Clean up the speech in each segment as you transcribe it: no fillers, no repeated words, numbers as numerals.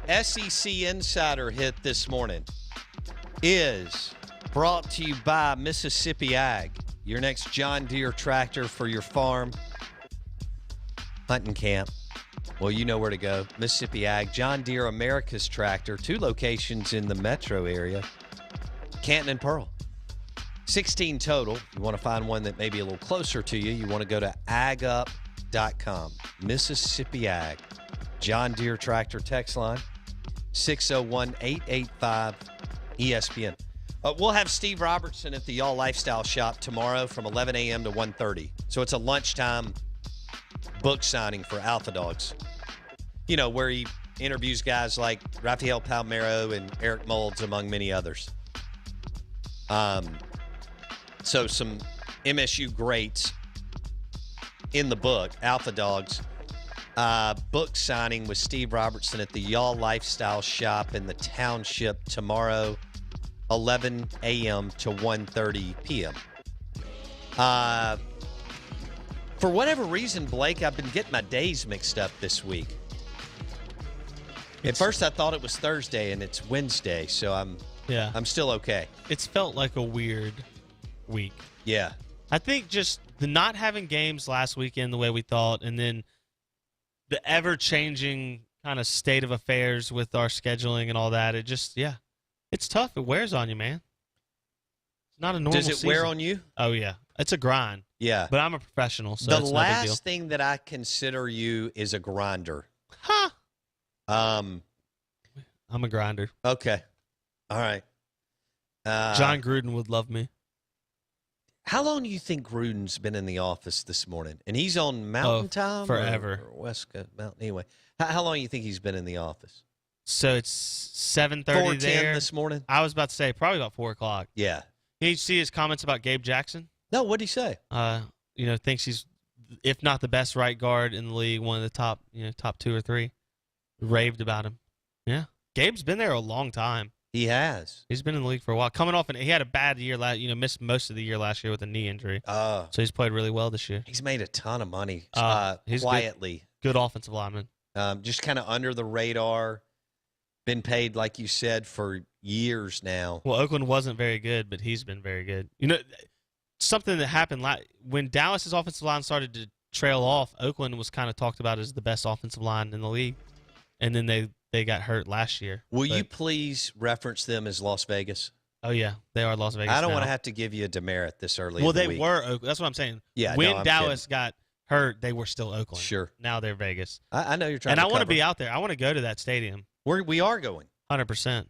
SEC Insider Hit this morning is brought to you by Mississippi Ag, your next John Deere tractor for your farm. Hunting camp. Well, you know where to go. Mississippi Ag, John Deere, America's tractor. 2 locations in the metro area, Canton and Pearl. 16 total. You want to find one that may be a little closer to you, you want to go to agup.com. Mississippi Ag, John Deere tractor text line, 601-885-ESPN. We'll have Steve Robertson at the Y'all Lifestyle Shop tomorrow from 11 a.m. to 1:30. So it's a lunchtime book signing for Alpha Dogs. You know, where he interviews guys like Rafael Palmeiro and Eric Moulds, among many others. So some MSU greats in the book, Alpha Dogs. Book signing with Steve Robertson at the Y'all Lifestyle Shop in the Township tomorrow, 11 a.m. to 1:30 p.m. For whatever reason, Blake, I've been getting my days mixed up this week. At first, I thought it was Thursday, and it's Wednesday, so I'm still okay. It's felt like a weird week. Yeah. I think just the not having games last weekend the way we thought, and then the ever-changing kind of state of affairs with our scheduling and all that, it's tough. It wears on you, man. It's not a normal season. Does it wear on you? Oh, yeah. It's a grind. Yeah. But I'm a professional, so the it's no big deal. last thing that I consider you is a grinder. Huh. I'm a grinder. Okay. All right. John Gruden would love me. How long do you think Gruden's been in the office this morning? And he's on Mountain Time? Forever. Or West Coast Mountain? Anyway, how long do you think he's been in the office? So it's 7:30 there. 4:10 this morning? I was about to say probably about 4 o'clock. Yeah. Did you see his comments about Gabe Jackson? No, what'd he say? Thinks he's, if not the best right guard in the league, one of the top 2 or 3. Raved about him. Yeah. Gabe's been there a long time. He has. He's been in the league for a while. Coming off, he had a bad year missed most of the year last year with a knee injury. So he's played really well this year. He's made a ton of money He's quietly. Good offensive lineman. Just kind of under the radar. Been paid, like you said, for years now. Well, Oakland wasn't very good, but he's been very good. Something that happened when Dallas's offensive line started to trail off, Oakland was kind of talked about as the best offensive line in the league. And then they got hurt last year. Will you please reference them as Las Vegas? Oh, yeah. They are Las Vegas I don't now. want to have to give you a demerit this early Well, in the they week. were Oakland. That's what I'm saying. Yeah, when I'm Dallas kidding. got hurt, they were still Oakland. Sure. Now they're Vegas. I know you're trying and to I want to cover. be out there. I want to go to that stadium. We are going. 100%.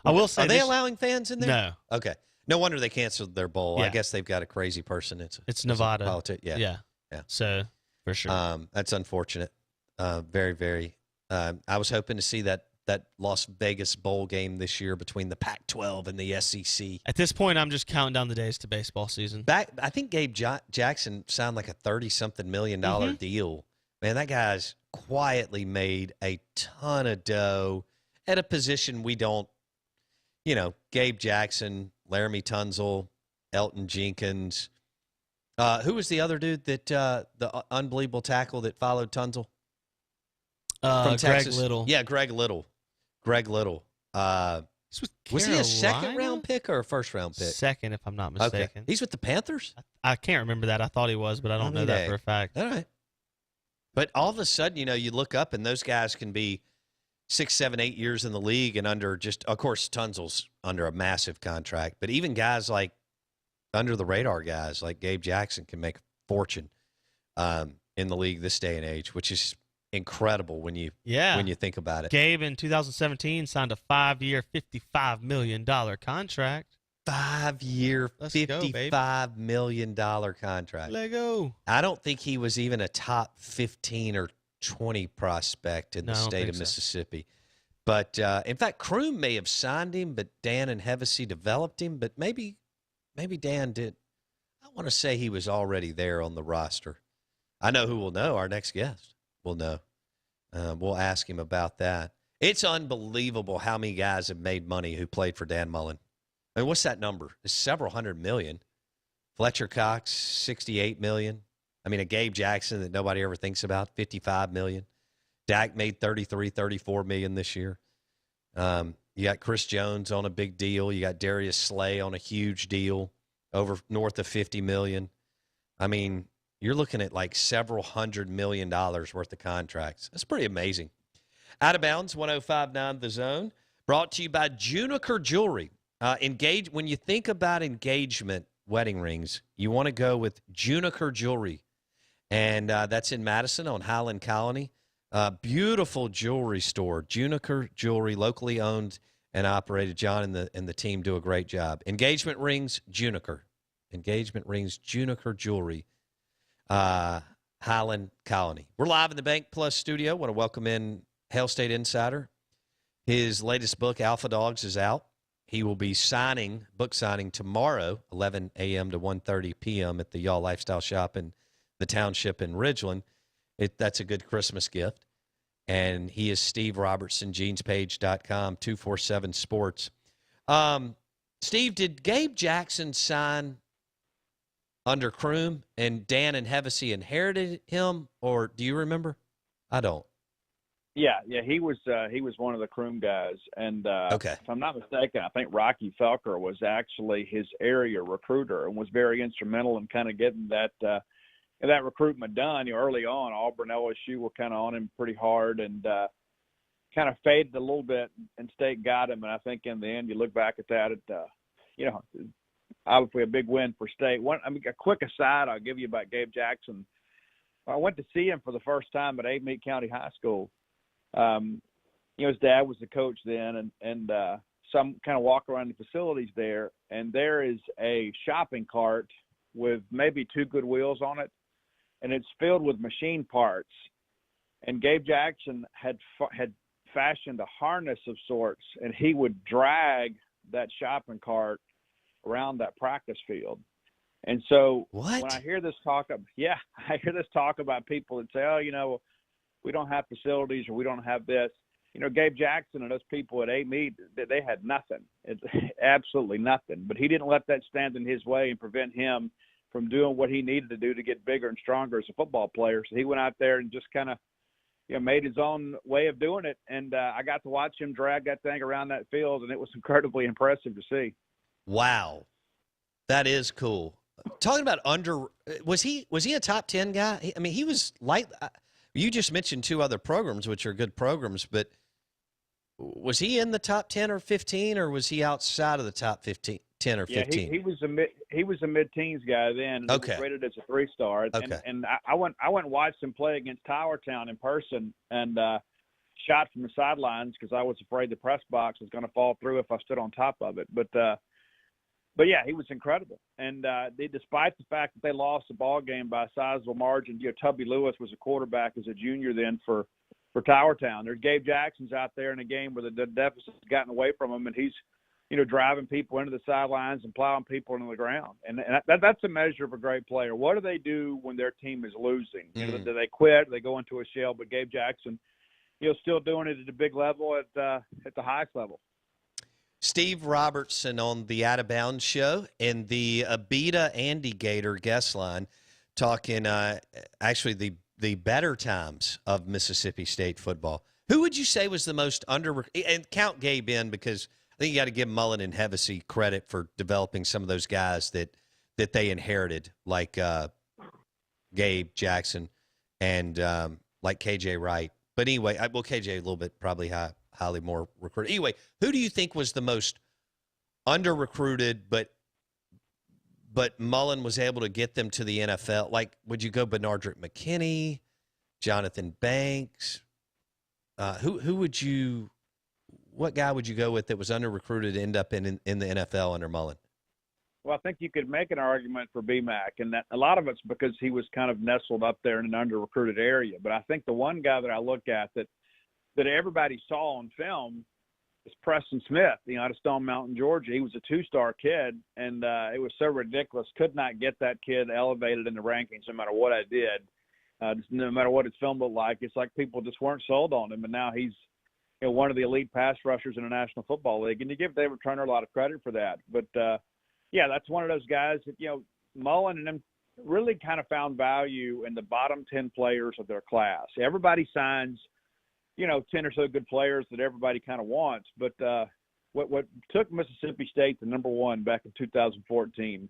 I will say Are they allowing fans in there? No. Okay. No wonder they canceled their bowl. Yeah. I guess they've got a crazy person. It's Nevada. Yeah. Yeah. So, for sure. That's unfortunate. Very, very. I was hoping to see that Las Vegas bowl game this year between the Pac-12 and the SEC. At this point, I'm just counting down the days to baseball season. I think Gabe Jackson signed like a $30-something million deal. Man, that guy's quietly made a ton of dough at a position we don't, Gabe Jackson, Laramie Tunzel, Elton Jenkins. Who was the other dude that the unbelievable tackle that followed Tunzel? From Texas. Greg Little. Yeah, Greg Little. Was he a second-round pick or a first-round pick? Second, if I'm not mistaken. Okay. He's with the Panthers? I can't remember that. I thought he was, but I don't know that for a fact. All right. But all of a sudden, you look up, and those guys can be 6, 7, 8 years in the league and under of course, Tunzel's under a massive contract. But even guys like under-the-radar guys like Gabe Jackson can make a fortune in the league this day and age, which is incredible when you think about it. Gabe in 2017 signed a 5-year, $55 million contract. 5-year, $55 million contract. Let go. I don't think he was even a top 15 or 20 prospect in the state of Mississippi. But, in fact, Kroom may have signed him, but Dan and Hevesy developed him. But maybe Dan did. I want to say he was already there on the roster. I know who will know. Our next guest will know. We'll ask him about that. It's unbelievable how many guys have made money who played for Dan Mullen. I mean, what's that number? It's several hundred million. Fletcher Cox, $68 million. I mean, a Gabe Jackson that nobody ever thinks about, $55 million. Dak made 33, 34 million this year. You got Chris Jones on a big deal. You got Darius Slay on a huge deal, over north of 50 million. I mean, you're looking at like several $100 million worth of contracts. That's pretty amazing. Out of bounds, 105.9 The Zone, brought to you by Juniker Jewelry. When you think about engagement wedding rings, you want to go with Juniker Jewelry, and that's in Madison on Highland Colony. Beautiful jewelry store, Juniker Jewelry, locally owned and operated. John and the team do a great job. Engagement rings, Juniker. Engagement rings, Juniker Jewelry, Highland Colony. We're live in the Bank Plus studio. Want to welcome in Hailstate Insider. His latest book, Alpha Dogs, is out. He will be book signing tomorrow, 11 a.m. to 1:30 p.m. at the Y'all Lifestyle Shop in the Township in Ridgeland. That's a good Christmas gift. And he is Steve Robertson, genespage.com, 247 Sports. Steve, did Gabe Jackson sign under Kroom and Dan and Hevesy inherited him, or do you remember? I don't. Yeah, he was one of the Kroom guys, and okay. If I'm not mistaken, I think Rocky Felker was actually his area recruiter and was very instrumental in kind of getting that recruitment done. Early on, Auburn, LSU were kind of on him pretty hard, and kind of faded a little bit, and State got him. And I think in the end, you look back at that, obviously a big win for State. A quick aside I'll give you about Gabe Jackson. I went to see him for the first time at Meade County High School. His dad was the coach then, and some kind of walk around the facilities there, and there is a shopping cart with maybe 2 good wheels on it, and it's filled with machine parts. And Gabe Jackson had fashioned a harness of sorts, and he would drag that shopping cart around that practice field. And so when I hear this talk about people that say, we don't have facilities or we don't have this. Gabe Jackson and those people at Meade, they had nothing. It's absolutely nothing. But he didn't let that stand in his way and prevent him from doing what he needed to do to get bigger and stronger as a football player. So he went out there and just kind of, made his own way of doing it. And I got to watch him drag that thing around that field, and it was incredibly impressive to see. Wow. That is cool. Talking about was he a top 10 guy? He was light. You just mentioned 2 other programs, which are good programs, but was he in the top 10 or 15, or was he outside of the top 10 or 15? Yeah, he was a mid-teens guy then. And okay. He was rated as a 3-star. Okay. And I went and watched him play against Towertown in person, and shot from the sidelines because I was afraid the press box was going to fall through if I stood on top of it. But yeah, he was incredible. And despite the fact that they lost the ball game by a sizable margin, Tubby Lewis was a quarterback as a junior then for Towertown. There's Gabe Jackson's out there in a game where the deficit's gotten away from him, and he's, driving people into the sidelines and plowing people into the ground. And that's a measure of a great player. What do they do when their team is losing? Mm-hmm. Do they quit? Do they go into a shell? But Gabe Jackson, still doing it at a big level at the highest level. Steve Robertson on the Out of Bounds show and the Abita Andy Gator guest line, talking actually the better times of Mississippi State football. Who would you say was the most and count Gabe in, because I think you got to give Mullen and Hevesy credit for developing some of those guys that they inherited, like Gabe Jackson and like KJ Wright. But anyway, KJ a little bit probably highly more recruited. Anyway, who do you think was the most under-recruited, but Mullen was able to get them to the NFL? Like, would you go Benardrick McKinney, Jonathan Banks? What guy would you go with that was under-recruited to end up in the NFL under Mullen? Well, I think you could make an argument for BMAC, and that a lot of it's because he was kind of nestled up there in an under-recruited area. But I think the one guy that I look at that everybody saw on film is Preston Smith, out of Stone Mountain, Georgia. He was a 2-star kid, and it was so ridiculous. Could not get that kid elevated in the rankings no matter what I did. No matter what his film looked like. It's like people just weren't sold on him, and now he's one of the elite pass rushers in the National Football League, and you give David Turner a lot of credit for that. But, yeah, that's one of those guys that, Mullen and them really kind of found value in the bottom 10 players of their class. Everybody signs 10 or so good players that everybody kind of wants. But what took Mississippi State to number one back in 2014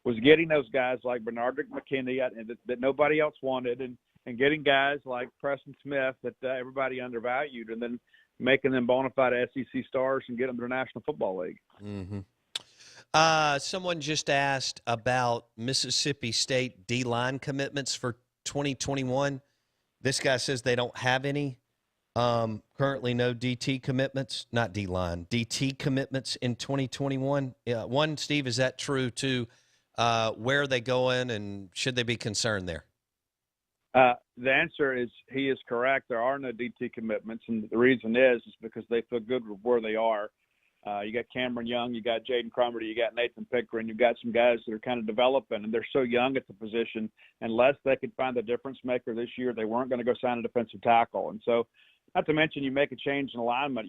was getting those guys like Bernard McKinney that nobody else wanted, and getting guys like Preston Smith that everybody undervalued, and then making them bona fide SEC stars and get them to the National Football League. Mm-hmm. Someone just asked about Mississippi State D-line commitments for 2021. This guy says they don't have any. Currently no DT commitments, not D-line, DT commitments in 2021. One, Steve, is that true? Two, where are they going, and should they be concerned there? The answer is he is correct. There are no DT commitments, and the reason is because they feel good with where they are. You got Cameron Young, you got Jaden Cromartie, you got Nathan Pickering, you've got some guys that are kind of developing, and they're so young at the position. Unless they could find the difference maker this year, they weren't going to go sign a defensive tackle. And so, not to mention, you make a change in alignment,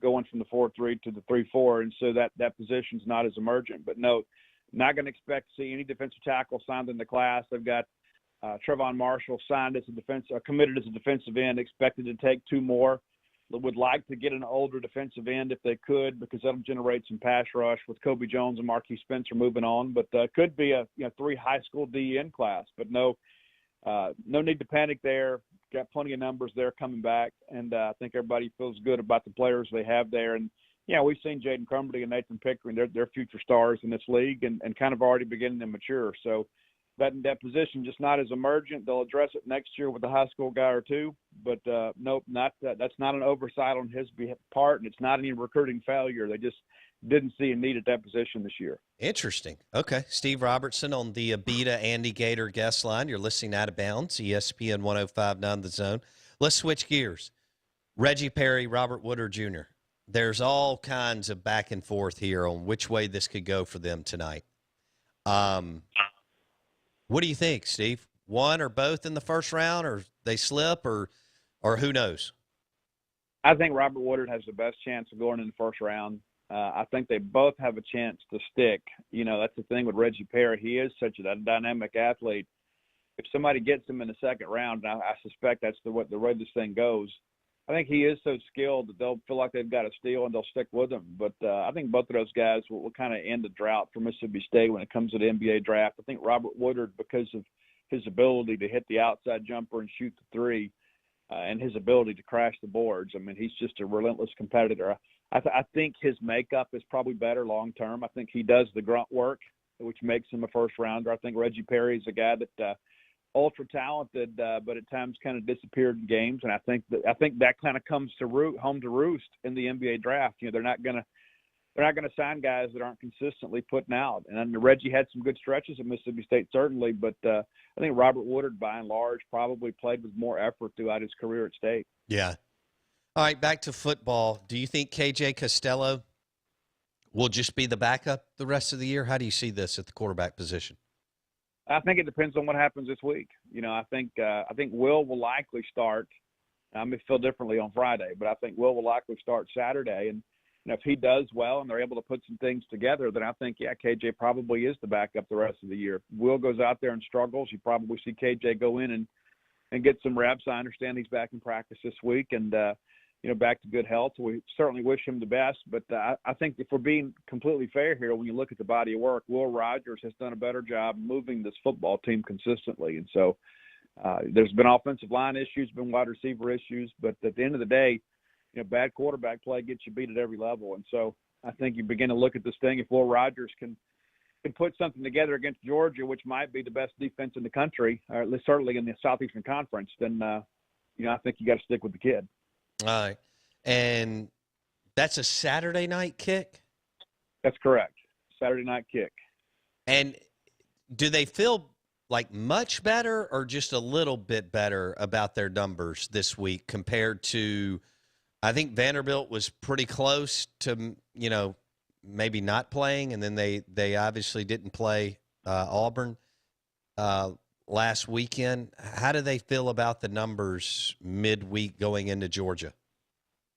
going from the 4-3 to the 3-4, and so that position's not as emergent. But no, not going to expect to see any defensive tackle signed in the class. They've got Trevon Marshall signed as committed as a defensive end, expected to take 2 more. Would like to get an older defensive end if they could, because that'll generate some pass rush with Kobe Jones and Marquis Spencer moving on. But could be a 3 high school DN class. But no need to panic there. Got plenty of numbers there coming back, and I think everybody feels good about the players they have there. And we've seen Jaden Cromartie and Nathan Pickering; they're future stars in this league, and kind of already beginning to mature. So that position just not as emergent. They'll address it next year with a high school guy or two, but nope, not that's not an oversight on his part, and it's not any recruiting failure. They just didn't see a need at that position this year. Interesting. Okay, Steve Robertson on the Abita Andy Gator guest line. You're listening Out of Bounds, ESPN 105.9 The Zone. Let's switch gears. Reggie Perry, Robert Woodard Jr. There's all kinds of back and forth here on which way this could go for them tonight. What do you think, Steve? One or both in the first round, or they slip, or who knows? I think Robert Woodard has the best chance of going in the first round. I think they both have a chance to stick. That's the thing with Reggie Perry. He is such a dynamic athlete. If somebody gets him in the second round, and I suspect that's the way this thing goes, I think he is so skilled that they'll feel like they've got a steal and they'll stick with him. But I think both of those guys will kind of end the drought for Mississippi State when it comes to the NBA draft. I think Robert Woodard, because of his ability to hit the outside jumper and shoot the three, and his ability to crash the boards, I mean, he's just a relentless competitor. I think his makeup is probably better long term. I think he does the grunt work, which makes him a first rounder. I think Reggie Perry is a guy that ultra talented, but at times kind of disappeared in games, and I think that kind of comes to home to roost in the NBA draft. They're not gonna sign guys that aren't consistently putting out. And Reggie had some good stretches at Mississippi State, certainly, but I think Robert Woodard, by and large, probably played with more effort throughout his career at State. Yeah. All right, back to football. Do you think KJ Costello will just be the backup the rest of the year? How do you see this at the quarterback position? I think it depends on what happens this week. I think Will likely start. I may feel differently on Friday, but I think Will likely start Saturday. And if he does well and they're able to put some things together, then I think, KJ probably is the backup the rest of the year. If Will goes out there and struggles, you probably see KJ go in and get some reps. I understand he's back in practice this week and, back to good health. We certainly wish him the best. But I think if we're being completely fair here, when you look at the body of work, Will Rogers has done a better job moving this football team consistently. And so there's been offensive line issues, been wide receiver issues. But at the end of the day, bad quarterback play gets you beat at every level. And so I think you begin to look at this thing. If Will Rogers can put something together against Georgia, which might be the best defense in the country, or at least certainly in the Southeastern Conference, then, I think you got to stick with the kid. All right. And that's a Saturday night kick? That's correct. Saturday night kick. And do they feel like much better or just a little bit better about their numbers this week compared to, I think Vanderbilt was pretty close to, maybe not playing, and then they obviously didn't play Auburn last weekend. How do they feel about the numbers midweek going into Georgia?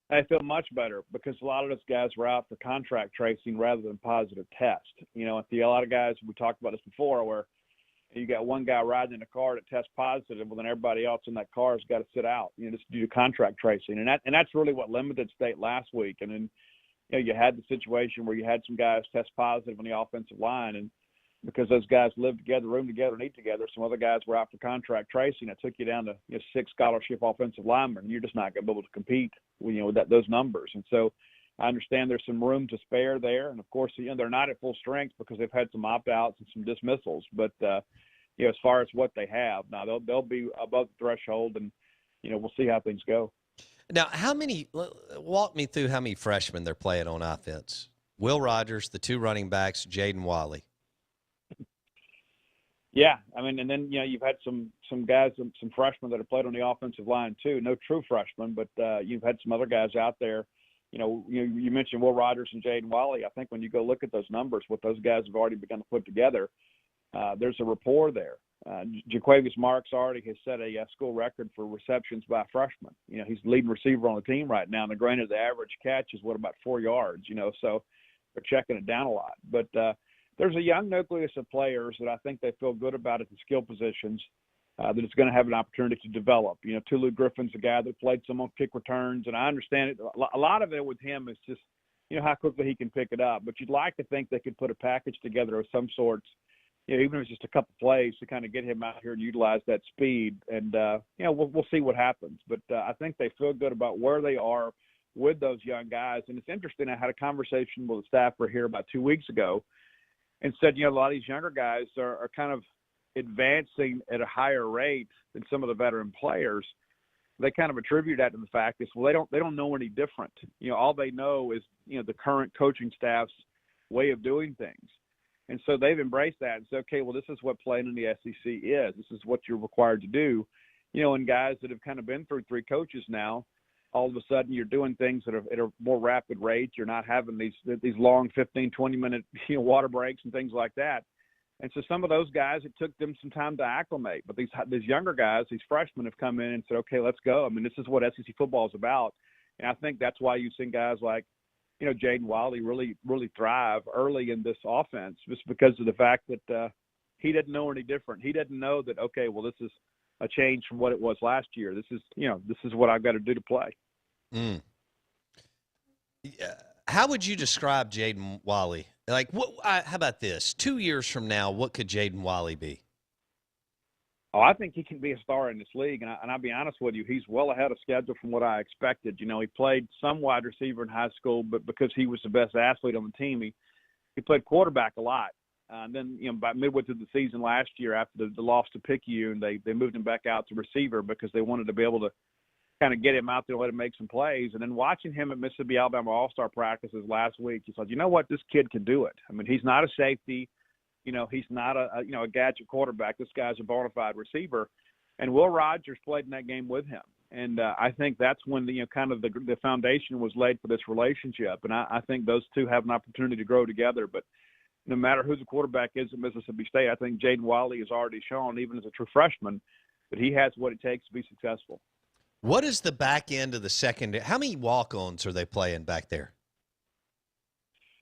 I feel much better because a lot of those guys were out for contract tracing rather than positive test. A lot of guys, we talked about this before, where, You got one guy riding in a car that tests positive, well, then everybody else in that car has got to sit out, just due to contract tracing. And that's really what limited State last week. And then, you had the situation where you had some guys test positive on the offensive line, and because those guys live together, room together, and eat together, some other guys were out for contract tracing. It took you down to 6 scholarship offensive linemen, and you're just not going to be able to compete with those numbers. And so I understand there's some room to spare there. And, of course, they're not at full strength because they've had some opt-outs and some dismissals. But, as far as what they have, now they'll be above the threshold, and, we'll see how things go. Now, walk me through how many freshmen they're playing on offense. Will Rogers, the 2 running backs, Jaden Walley. Yeah, and then you've had some guys, some freshmen that have played on the offensive line too. No true freshmen, but you've had some other guys out there. You mentioned Will Rogers and Jaden Walley. I think when you go look at those numbers, what those guys have already begun to put together, there's a rapport there. Jaquavius Marks already has set a school record for receptions by freshmen. He's the leading receiver on the team right now. And granted, the average catch is about 4 yards. So they're checking it down a lot, but. There's a young nucleus of players that I think they feel good about at the skill positions that it's going to have an opportunity to develop. Tulu Griffin's a guy that played some on kick returns, and I understand it. A lot of it with him is just, how quickly he can pick it up. But you'd like to think they could put a package together of some sorts, even if it's just a couple plays to kind of get him out here and utilize that speed. And, we'll see what happens. But I think they feel good about where they are with those young guys. And it's interesting, I had a conversation with a staffer here about 2 weeks ago, and said, a lot of these younger guys are kind of advancing at a higher rate than some of the veteran players. They kind of attribute that to the fact is, well, they don't know any different. All they know is, the current coaching staff's way of doing things. And so they've embraced that and said, okay, well, this is what playing in the SEC is. This is what you're required to do. And guys that have kind of been through 3 coaches now, all of a sudden you're doing things at a more rapid rate. You're not having these long 15, 20-minute water breaks and things like that. And so some of those guys, it took them some time to acclimate. But these younger guys, these freshmen have come in and said, okay, let's go. This is what SEC football is about. And I think that's why you've seen guys like, Jaden Walley really, really thrive early in this offense, just because of the fact that he didn't know any different. He didn't know that, okay, well, this is a change from what it was last year. This is what I've got to do to play. Mm. Yeah. How would you describe Jaden Walley? How about this? 2 years from now, what could Jaden Walley be? Oh, I think he can be a star in this league, and I'll be honest with you, he's well ahead of schedule from what I expected. He played some wide receiver in high school, but because he was the best athlete on the team, he played quarterback a lot. And then, by midway through the season last year, after the loss to Picayune, and they moved him back out to receiver because they wanted to be able to kind of get him out there and let him make some plays. And then watching him at Mississippi Alabama All-Star practices last week, he said, what, this kid can do it. He's not a safety. He's not a gadget quarterback. This guy's a bona fide receiver. And Will Rogers played in that game with him. And I think that's when kind of the foundation was laid for this relationship. And I think those two have an opportunity to grow together. But no matter who the quarterback is at Mississippi State, I think Jaden Walley has already shown, even as a true freshman, that he has what it takes to be successful. What is the back end of the secondary? How many walk-ons are they playing back there?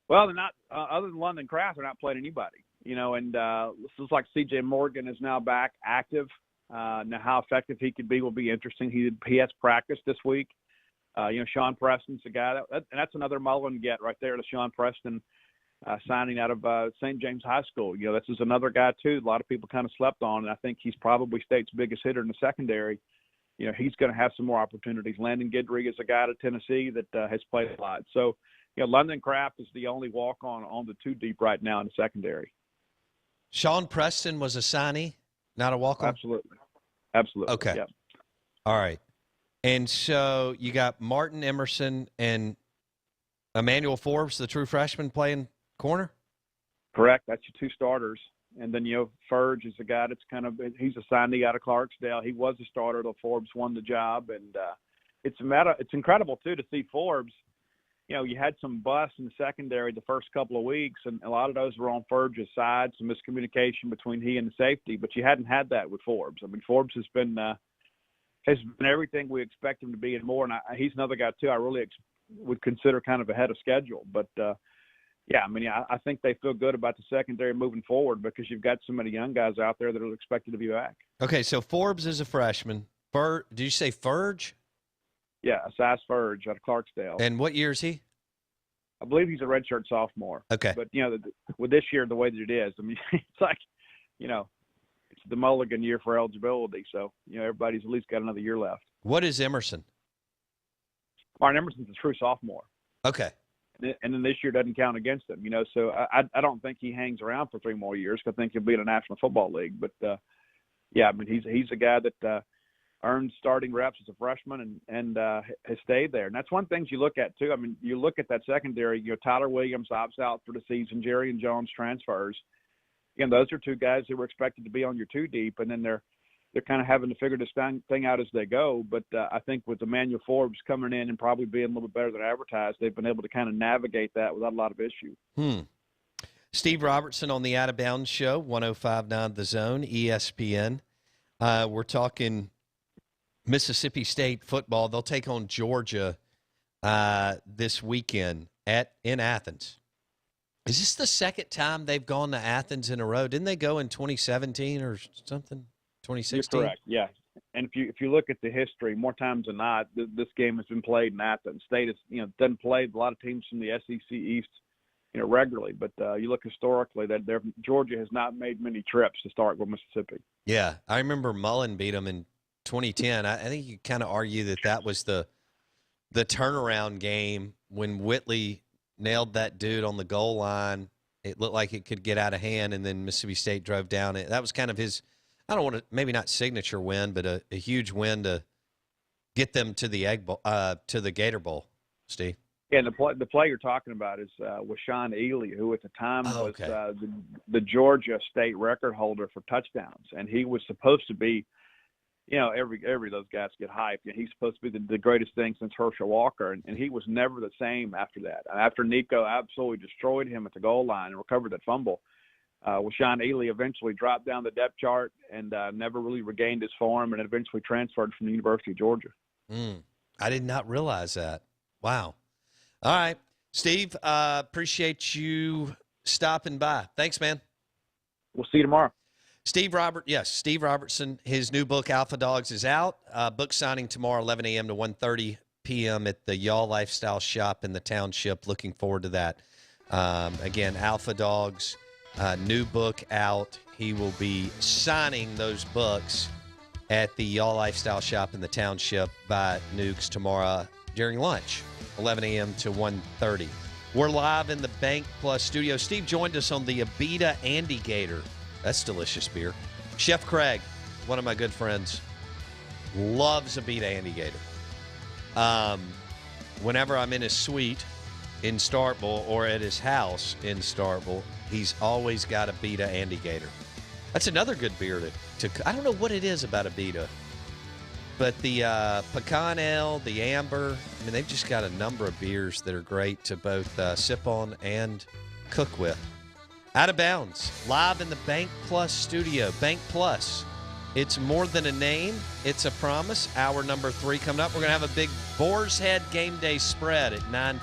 Well, they're not other than London Kraft, they're not playing anybody. And this looks like C.J. Morgan is now back active. Now, how effective he could be will be interesting. He has practice this week. Sean Preston's the guy and that's another Mullen get right there. The Sean Preston signing out of St. James High School. This is another guy too. A lot of people kind of slept on, and I think he's probably State's biggest hitter in the secondary. He's going to have some more opportunities. Landon Guidry is a guy at Tennessee that has played a lot. So, London Kraft is the only walk-on the 2 deep right now in the secondary. Sean Preston was a signee, not a walk-on? Absolutely. Okay. Yep. All right. And so you got Martin Emerson and Emmanuel Forbes, the true freshman, playing corner? Correct. That's your 2 starters. And then, Ferge is a guy that's he's a signee out of Clarksdale. He was a starter till Forbes won the job. And it's incredible, too, to see Forbes. You had some busts in the secondary the first couple of weeks, and a lot of those were on Ferge's side, some miscommunication between he and the safety. But you hadn't had that with Forbes. Forbes has been everything we expect him to be and more. And he's another guy, too, I really would consider kind of ahead of schedule. But Yeah, I mean, I think they feel good about the secondary moving forward because you've got so many young guys out there that are expected to be back. Okay, so Forbes is a freshman. Did you say Furge? Yeah, Asas Furge out of Clarksdale. And what year is he? I believe he's a redshirt sophomore. Okay. But, with this year the way that it is, I mean, it's like, it's the mulligan year for eligibility. So, everybody's at least got another year left. What is Emerson? Martin Emerson's a true sophomore. Okay. And then this year doesn't count against him, So I don't think he hangs around for 3 more years. I think he'll be in a National Football League. But, yeah, I mean, he's a guy that earned starting reps as a freshman and has stayed there. And that's one thing you look at, too. I mean, you look at that secondary, Tyler Williams opts out for the season. Jerry and Jones transfers. Again, those are 2 guys who were expected to be on your 2 deep, and then they're kind of having to figure this thing out as they go. But I think with Emmanuel Forbes coming in and probably being a little bit better than advertised, they've been able to kind of navigate that without a lot of issue. Steve Robertson on the Out of Bounds Show, 105.9 The Zone, ESPN. We're talking Mississippi State football. They'll take on Georgia this weekend in Athens. Is this the second time they've gone to Athens in a row? Didn't they go in 2017 or something? 2016? You're correct, yeah. And if you look at the history, more times than not, this game has been played in Athens. State is, doesn't play a lot of teams from the SEC East, regularly. But you look historically, that Georgia has not made many trips to start with Mississippi. Yeah, I remember Mullen beat them in 2010. I think you kind of argue that was the turnaround game when Whitley nailed that dude on the goal line. It looked like it could get out of hand, and then Mississippi State drove down it. That was kind of his, I don't want to, maybe not signature win, but a huge win to get them to the to the Gator Bowl, Steve. Yeah, and the play you're talking about is Washaun Ely, who at the time was the Georgia State record holder for touchdowns, and he was supposed to be, every of those guys get hyped. He's supposed to be the greatest thing since Herschel Walker, and he was never the same after that. After Nico absolutely destroyed him at the goal line and recovered that fumble, Washaun Ely eventually dropped down the depth chart and never really regained his form, and eventually transferred from the University of Georgia. I did not realize that. Wow. All right, Steve, appreciate you stopping by. Thanks, man. We'll see you tomorrow. Steve Robertson, his new book, Alpha Dogs, is out. Book signing tomorrow, 11 a.m. to 1:30 p.m. at the Y'all Lifestyle Shop in the Township. Looking forward to that. Again, Alpha Dogs, new book out. He will be signing those books at the Y'all Lifestyle Shop in the Township by Nukes tomorrow during lunch, 11 a.m. to 1:30. We're live in the Bank Plus studio. Steve joined us on the Abita Andy Gator. That's delicious beer. Chef Craig, one of my good friends, loves Abita Andy Gator. Whenever I'm in his suite in Starkville or at his house in Starkville, he's always got Abita Andy Gator. That's another good beer to I don't know what it is about Abita, but the pecan ale, the amber, I mean, they've just got a number of beers that are great to both sip on and cook with. Out of Bounds, live in the Bank Plus studio. Bank Plus, it's more than a name, it's a promise. Hour number 3 coming up. We're going to have a big Boar's Head game day spread at 9:30.